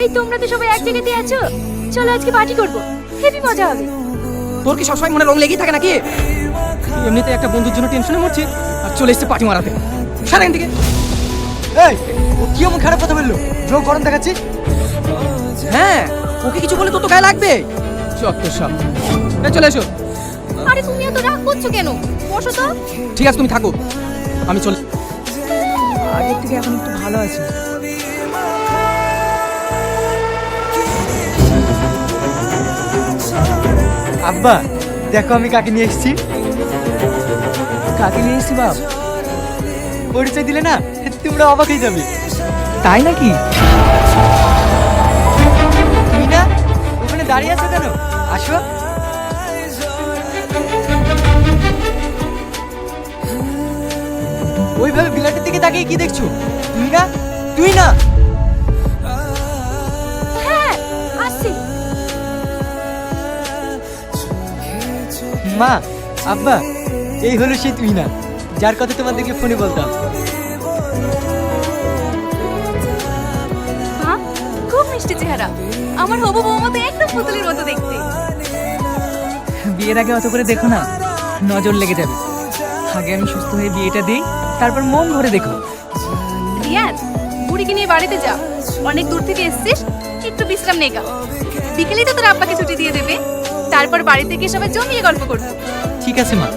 এই তোমরা তো সবাই এক জায়গাতে আছো, চলো আজকে পার্টি করব, হেভি মজা হবে। তোর কি সবসময় মনে রং লেগেই থাকে নাকি? এমনিতে একটা বন্ধুর জন্য টেনশনে মরছি আর চলে এসেছে পার্টি মারাতে। সারা এখান থেকে। এই ও কি এমন খারাপ কথা বললো? জো গরম দেখাচ্ছি। হ্যাঁ, ওকে কিছু বলে তোর তো গায়ে লাগবে। চত্ব সব। চলে এসো। আরে তুমি এত রাগ করছো কেন? বসো তো। ঠিক আছে, তুমি থাকো, আমি চলে। আগের থেকে এখন একটু ভালো আছি। আব্বা দেখো আমি কাকে নিয়ে এসেছি। কাকে নিয়ে এসেছি বাপ? পরিচয় দিলে না তোমরা অবাক হয়ে যাবে। তাই নাকি? তুমি না ওখানে দাঁড়িয়ে আছো কেন? আসো। ওইভাবে বিলাটের দিকে তাকিয়ে কি দেখছো? তুই না, তুই না। হ্যাঁ আসছি। মা, আব্বা, এই হলো সেই তুই না যার কথা তোমাদেরকে ফোনে বলতাম। মা, খুব মিষ্টি চেহারা, আমার হবু বৌমা তো একদম পুতুলের মতো দেখতে। বিয়ের আগে অত করে দেখো না, নজর লেগে যাবে। আগে আমি সুস্থ হয়ে বিয়েটা দিই, তারপর মন ভরে দেখো। রিয়াজ, বুড়িকে নিয়ে বাড়িতে যা, অনেক দূর থেকে এসেছিস, একটু বিশ্রাম নেগা। বিকেলেই তো তোর আব্বাকে ছুটি দিয়ে দেবে, তারপর বাড়ি থেকে সবাই জমিয়ে গল্প করবো। ঠিক আছে মা।